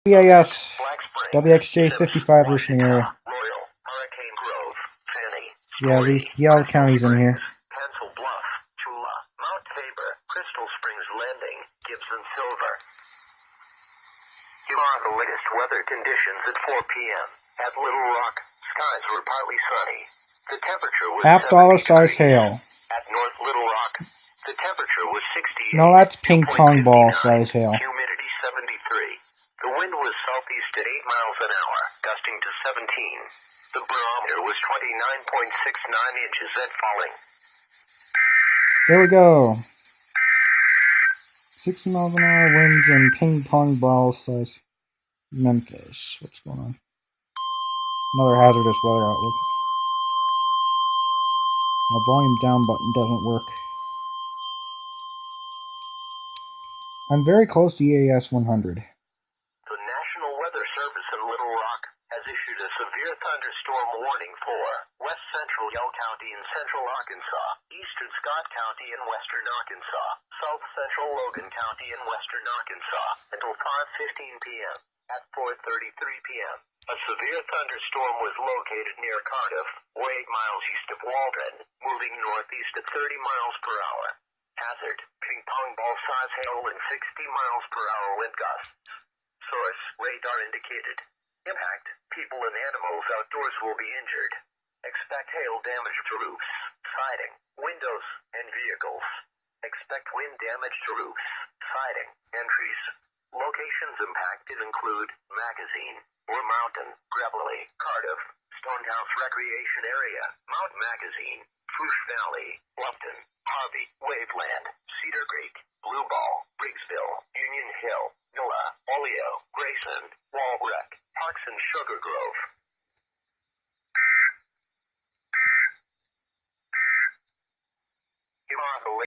EAS, Black Springs, WXJ 55 Roos in the area. Royal, Hurricane Grove, Fanny, Yeah, these all counties in here. Pencil Bluff, Tula, Mount Tabor, Crystal Springs Landing, Gibson Silver. Here are the latest weather conditions at 4 p.m. At Little Rock, skies were partly sunny. The temperature was $half size hail. At North Little Rock, the temperature was 68. No, that's ping pong ball size hail. Humidity 73. The wind was southeast at 8 miles an hour, gusting to 17. The barometer was 29.69 inches at falling. There we go. 60 miles an hour winds and ping pong ball size. Memphis. What's going on? Another hazardous weather outlook. My volume down button doesn't work. I'm very close to EAS 100. The National Weather Service in Little Rock has issued a severe thunderstorm warning for west central Yell County in central Arkansas, eastern Scott County in western Arkansas, south central Logan County in western Arkansas, until 5:15 p.m. At 4:33 p.m., a severe thunderstorm was located near Cardiff, 8 miles east of Walden, moving northeast at 30 miles per hour. Hazard, ping pong ball size hail and 60 miles per hour wind gusts. Source, radar indicated. Impact, people and animals outdoors will be injured. Expect hail damage to roofs, siding, windows, and vehicles. Expect wind damage to roofs, siding, and trees. Locations impacted include Magazine, War Mountain, Gravelly, Cardiff, Stonehouse Recreation Area, Mount Magazine, Foosh Valley, Bluffton, Harvey, Waveland, Cedar Creek, Blue Ball, Briggsville, Union Hill, Nola, Oleo, Grayson, Walbreck, Parks and Sugar Grove.